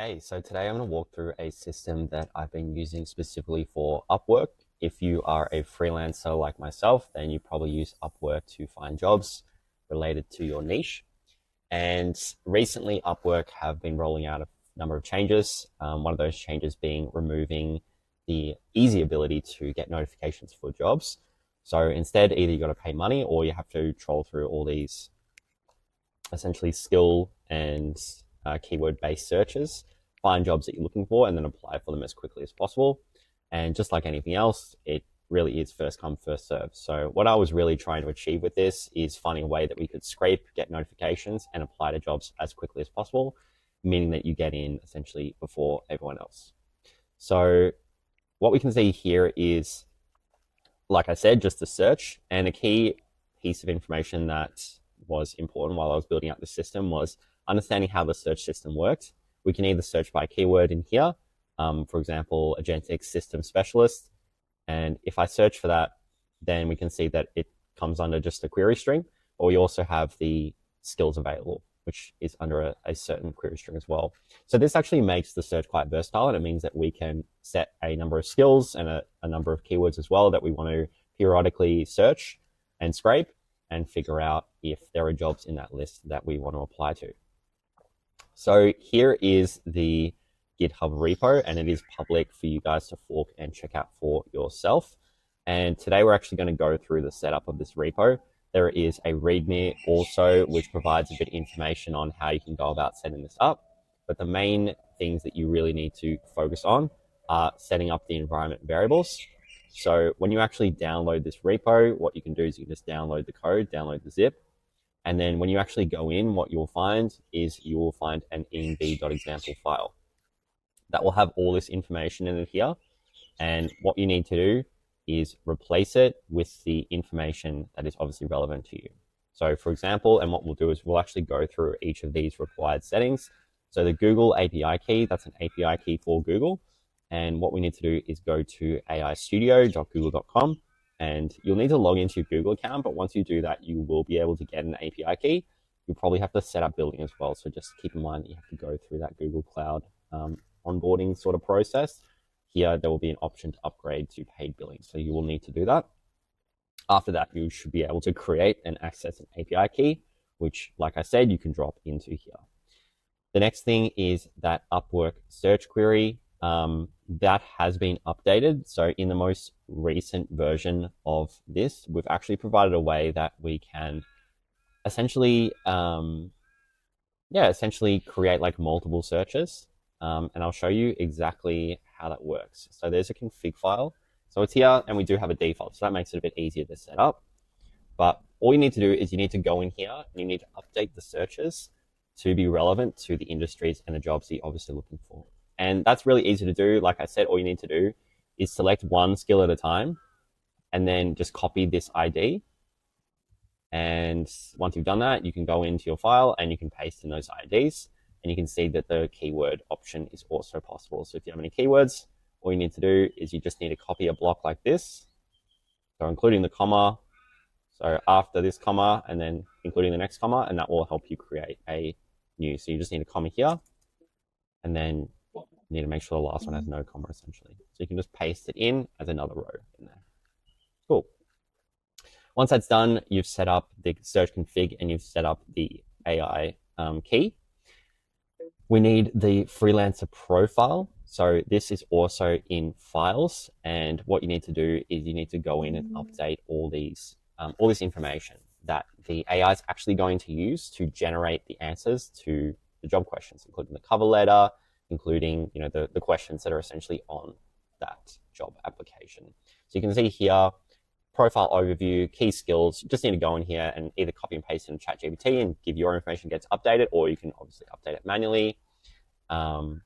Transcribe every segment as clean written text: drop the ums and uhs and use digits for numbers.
Hey, so today I'm going to walk through a system that I've been using specifically for Upwork. If you are a freelancer like myself, then you probably use Upwork to find jobs related to your niche. And recently, Upwork have been rolling out a number of changes. One of those changes being removing the easy ability to get notifications for jobs. So instead, either you got to pay money or you have to troll through all these essentially skill and keyword-based searches, find jobs that you're looking for, and then apply for them as quickly as possible. And just like anything else, it really is first come, first serve. So what I was really trying to achieve with this is finding a way that we could scrape, get notifications, and apply to jobs as quickly as possible, meaning that you get in essentially before everyone else. So what we can see here is, like I said, just a search. And a key piece of information that was important while I was building out the system was understanding how the search system worked. We can either search by keyword in here, for example, agentic system specialist. And if I search for that, then we can see that it comes under just a query string, or we also have the skills available, which is under a certain query string as well. So this actually makes the search quite versatile, and it means that we can set a number of skills and a number of keywords as well that we want to periodically search and scrape and figure out if there are jobs in that list that we want to apply to. So here is the GitHub repo, and it is public for you guys to fork and check out for yourself. And today we're actually going to go through the setup of this repo. There is a README also, which provides a bit of information on how you can go about setting this up. But the main things that you really need to focus on are setting up the environment variables. So when you actually download this repo, what you can do is you can just download the code, download the zip. And then when you actually go in, what you'll find is you will find an env.example file that will have all this information in it here. And what you need to do is replace it with the information that is obviously relevant to you. So for example, and what we'll do is we'll actually go through each of these required settings. So the Google API key, that's an API key for Google. And what we need to do is go to aistudio.google.com, and you'll need to log into your Google account. But once you do that, you will be able to get an API key. You'll probably have to set up building as well. So just keep in mind that you have to go through that Google Cloud onboarding sort of process. Here, there will be an option to upgrade to paid billing. So you will need to do that. After that, you should be able to create and access an API key, which, like I said, you can drop into here. The next thing is that Upwork search query. That has been updated. So in the most recent version of this, we've actually provided a way that we can essentially, create like multiple searches. And I'll show you exactly how that works. So there's a config file. So it's here, and we do have a default. So that makes it a bit easier to set up. But all you need to do is you need to go in here and you need to update the searches to be relevant to the industries and the jobs that you're obviously looking for. And that's really easy to do. Like I said, all you need to do is select one skill at a time and then just copy this ID. And once you've done that, you can go into your file and you can paste in those IDs, and you can see that the keyword option is also possible. So if you have any keywords, all you need to do is you just need to copy a block like this. So including the comma, so after this comma, and then including the next comma, and that will help you create a new. So you just need a comma here, and then you need to make sure the last one has no comma, essentially. So you can just paste it in as another row in there. Cool. Once that's done, you've set up the search config and you've set up the AI key. We need the freelancer profile. So this is also in files. And what you need to do is you need to go in and update all this information that the AI is actually going to use to generate the answers to the job questions, including the cover letter, including the questions that are essentially on that job application. So you can see here, profile overview, key skills. You just need to go in here and either copy and paste in ChatGPT and give your information gets updated, or you can obviously update it manually, and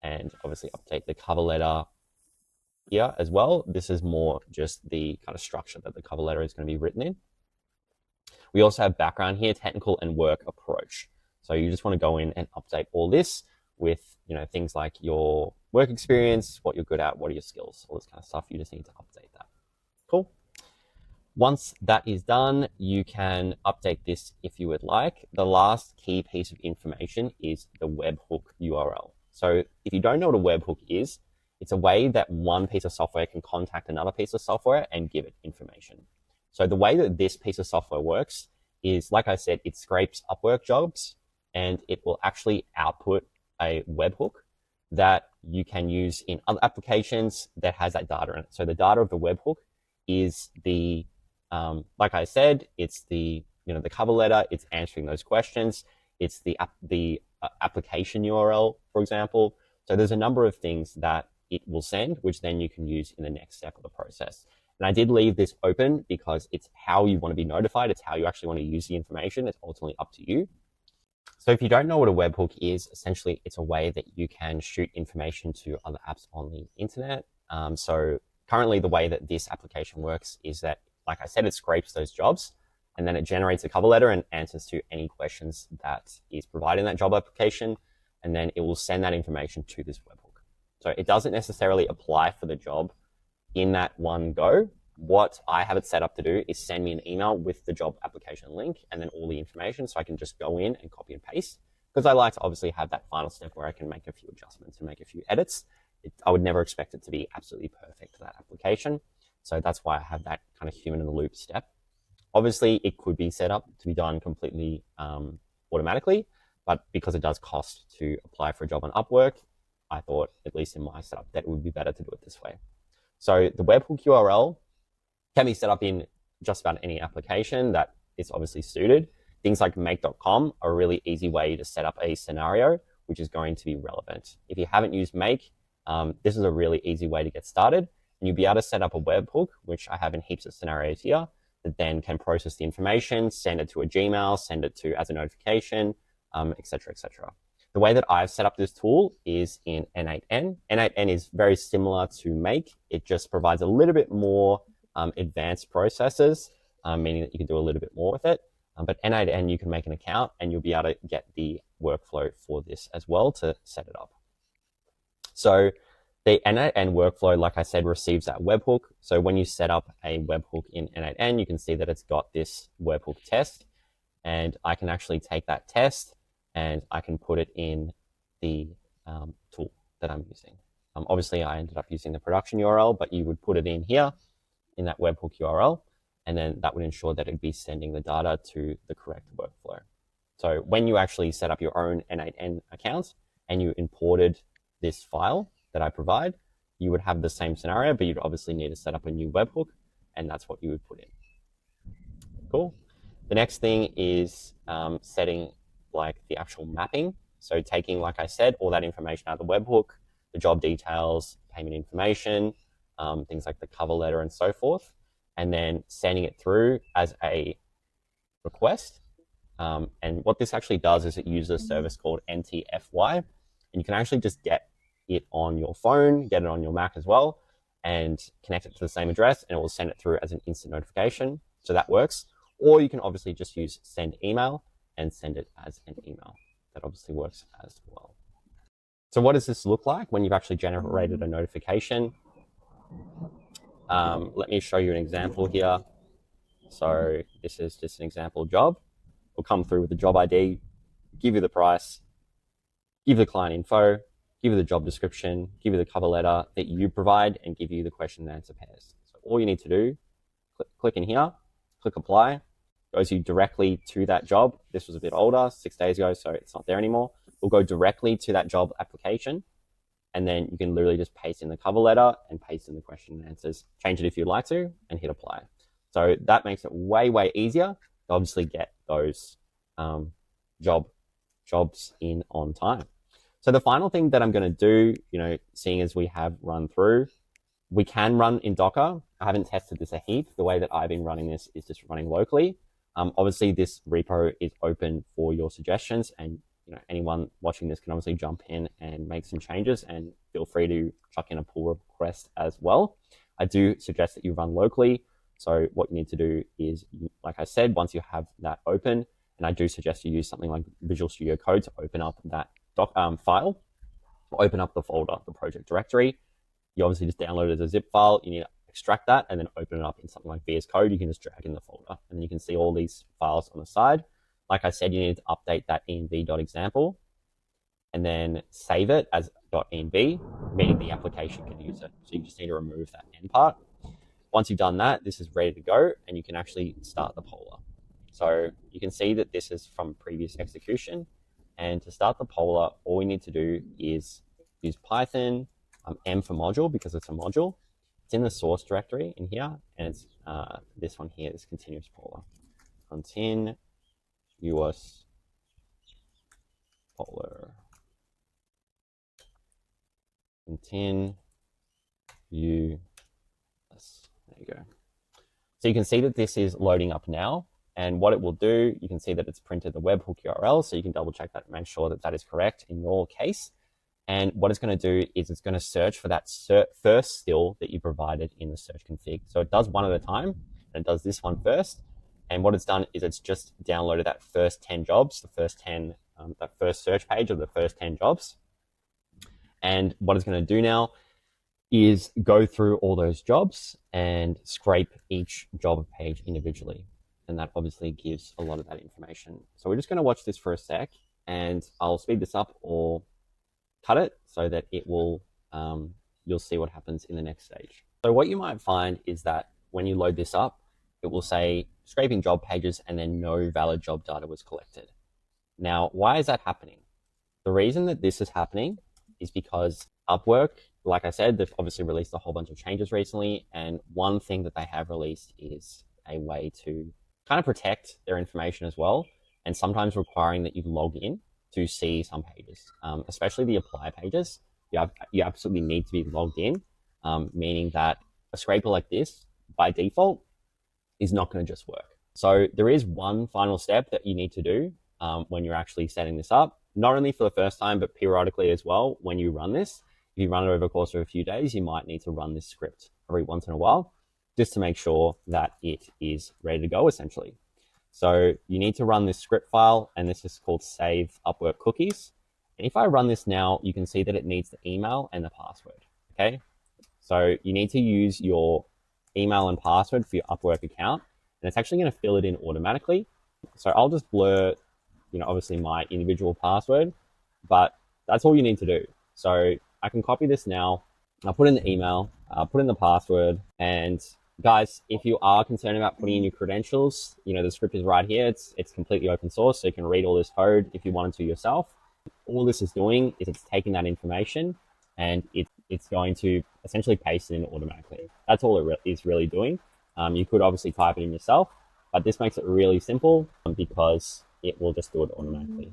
obviously update the cover letter here as well. This is more just the kind of structure that the cover letter is going to be written in. We also have background here, technical and work approach. So you just want to go in and update all this with things like your work experience, what you're good at, what are your skills, all this kind of stuff. You just need to update that. Cool. Once that is done, you can update this if you would like. The last key piece of information is the webhook URL. So if you don't know what a webhook is, it's a way that one piece of software can contact another piece of software and give it information. So the way that this piece of software works is, like I said, it scrapes Upwork jobs and it will actually output a webhook that you can use in other applications that has that data in it. So the data of the webhook is the like I said, it's the cover letter. It's answering those questions. It's the application URL, for example. So there's a number of things that it will send, which then you can use in the next step of the process. And I did leave this open because it's how you want to be notified. It's how you actually want to use the information. It's ultimately up to you. So if you don't know what a webhook is, essentially it's a way that you can shoot information to other apps on the internet. So currently the way that this application works is that, like I said, it scrapes those jobs and then it generates a cover letter and answers to any questions that is provided in that job application. And then it will send that information to this webhook. So it doesn't necessarily apply for the job in that one go. What I have it set up to do is send me an email with the job application link and then all the information, so I can just go in and copy and paste, because I like to obviously have that final step where I can make a few adjustments and make a few edits. I would never expect it to be absolutely perfect for that application. So that's why I have that kind of human in the loop step. Obviously, it could be set up to be done completely automatically, but because it does cost to apply for a job on Upwork, I thought, at least in my setup, that it would be better to do it this way. So the webhook URL can be set up in just about any application that is obviously suited. Things like make.com are a really easy way to set up a scenario which is going to be relevant. If you haven't used Make, this is a really easy way to get started. And you'll be able to set up a webhook, which I have in heaps of scenarios here, that then can process the information, send it to a Gmail, send it to as a notification, etc., etc. The way that I've set up this tool is in N8N. N8N is very similar to Make. It just provides a little bit more advanced processes, meaning that you can do a little bit more with it. But N8N, you can make an account and you'll be able to get the workflow for this as well to set it up. So the N8N workflow, like I said, receives that webhook. So when you set up a webhook in N8N, you can see that it's got this webhook test, and I can actually take that test and I can put it in the tool that I'm using. Obviously, I ended up using the production URL, but you would put it in here in that webhook URL, and then that would ensure that it'd be sending the data to the correct workflow. So when you actually set up your own N8N account and you imported this file that I provide, you would have the same scenario, but you'd obviously need to set up a new webhook, and that's what you would put in. Cool. The next thing is setting like the actual mapping. So taking, like I said, all that information out of the webhook, the job details, payment information, things like the cover letter and so forth, and then sending it through as a request. And what this actually does is it uses a service called NTFY, and you can actually just get it on your phone, get it on your Mac as well, and connect it to the same address, and it will send it through as an instant notification. So that works. Or you can obviously just use send email and send it as an email. That obviously works as well. So what does this look like when you've actually generated a notification? Let me show you an example here. So this is just an example job. We'll come through with the job ID, give you the price, give you the client info, give you the job description, give you the cover letter that you provide, and give you the question and answer pairs. So all you need to do, click in here, click apply, goes you directly to that job. This was a bit older, 6 days ago, so it's not there anymore. We'll go directly to that job application, and then you can literally just paste in the cover letter and paste in the question and answers, change it if you'd like to, and hit apply. So that makes it way, way easier to obviously get those jobs in on time. So the final thing that I'm going to do, seeing as we have run through, we can run in Docker. I haven't tested this a heap. The way that I've been running this is just running locally. Obviously, this repo is open for your suggestions, and anyone watching this can obviously jump in and make some changes, and feel free to chuck in a pull request as well. I do suggest that you run locally. So what you need to do is, like I said, once you have that open, and I do suggest you use something like Visual Studio Code to open up that file, open up the folder, the project directory. You obviously just download it as a zip file. You need to extract that and then open it up in something like VS Code, you can just drag in the folder and you can see all these files on the side. Like I said, you need to update that env.example and then save it as .env, meaning the application can use it. So you just need to remove that end part. Once you've done that, this is ready to go and you can actually start the Polar. So you can see that this is from previous execution. And to start the Polar, all we need to do is use Python, M for module because it's a module. It's in the source directory in here, and it's this one here, this continuous Polar. Continuous Polar. Continuous. There you go. So you can see that this is loading up now. And what it will do, you can see that it's printed the webhook URL. So you can double check that and make sure that that is correct in your case. And what it's going to do is it's going to search for that first still that you provided in the search config. So it does one at a time, and it does this one first. And what it's done is it's just downloaded that first 10 jobs, the first 10, that first search page of the first 10 jobs. And what it's going to do now is go through all those jobs and scrape each job page individually. And that obviously gives a lot of that information. So we're just going to watch this for a sec, and I'll speed this up or cut it so that it will, you'll see what happens in the next stage. So what you might find is that when you load this up, it will say scraping job pages and then no valid job data was collected. Now, why is that happening? The reason that this is happening is because Upwork, like I said, they've obviously released a whole bunch of changes recently. And one thing that they have released is a way to kind of protect their information as well, and sometimes requiring that you log in to see some pages, especially the apply pages. You absolutely need to be logged in, meaning that a scraper like this, by default, is not going to just work. So there is one final step that you need to do when you're actually setting this up, not only for the first time, but periodically as well. When you run this, if you run it over the course of a few days, you might need to run this script every once in a while, just to make sure that it is ready to go, essentially. So you need to run this script file, and this is called save Upwork cookies. And if I run this now, you can see that it needs the email and the password, okay? So you need to use your email and password for your Upwork account, and it's actually going to fill it in automatically. So I'll just blur, obviously my individual password, but that's all you need to do. So I can copy this now. I'll put in the email, put in the password, and guys, if you are concerned about putting in your credentials, the script is right here. It's completely open source, so you can read all this code if you wanted to yourself. All this is doing is it's taking that information and it's going to essentially paste it in automatically. That's all it is really doing. You could obviously type it in yourself, but this makes it really simple because it will just do it automatically.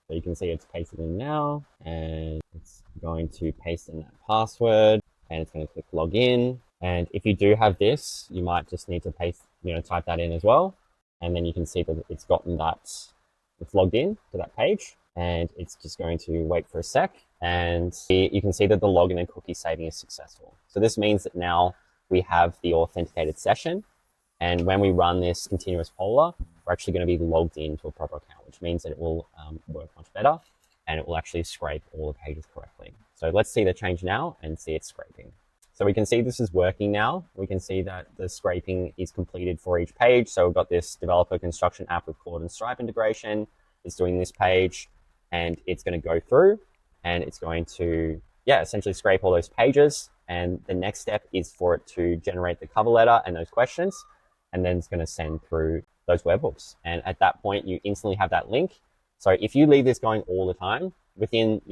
So you can see it's pasted in now, and it's going to paste in that password, and it's going to click login. And if you do have this, you might just need to paste, type that in as well. And then you can see that it's gotten that, it's logged in to that page, and it's just going to wait for a sec. And you can see that the login and cookie saving is successful. So this means that now we have the authenticated session. And when we run this continuous Polar, we're actually going to be logged into a proper account, which means that it will work much better, and it will actually scrape all the pages correctly. So let's see the change now and see it scraping. So we can see this is working now. We can see that the scraping is completed for each page. So we've got this developer construction app with Claude and Stripe integration. It's doing this page, and it's going to go through, and it's going to, essentially scrape all those pages. And the next step is for it to generate the cover letter and those questions, and then it's going to send through those webhooks. And at that point, you instantly have that link. So if you leave this going all the time, within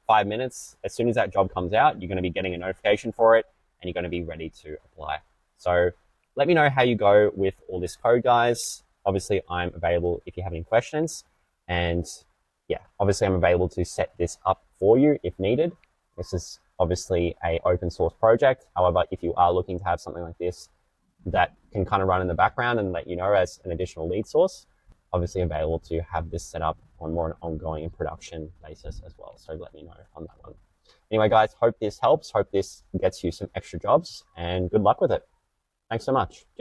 5 minutes, as soon as that job comes out, you're going to be getting a notification for it, and you're going to be ready to apply. So let me know how you go with all this code, guys. Obviously, I'm available if you have any questions. And obviously I'm available to set this up for you if needed. This is obviously a open source project. However, if you are looking to have something like this that can kind of run in the background and let you know as an additional lead source, obviously available to have this set up on more an ongoing and production basis as well. So let me know on that one. Anyway, guys, hope this helps. Hope this gets you some extra jobs, and good luck with it. Thanks so much.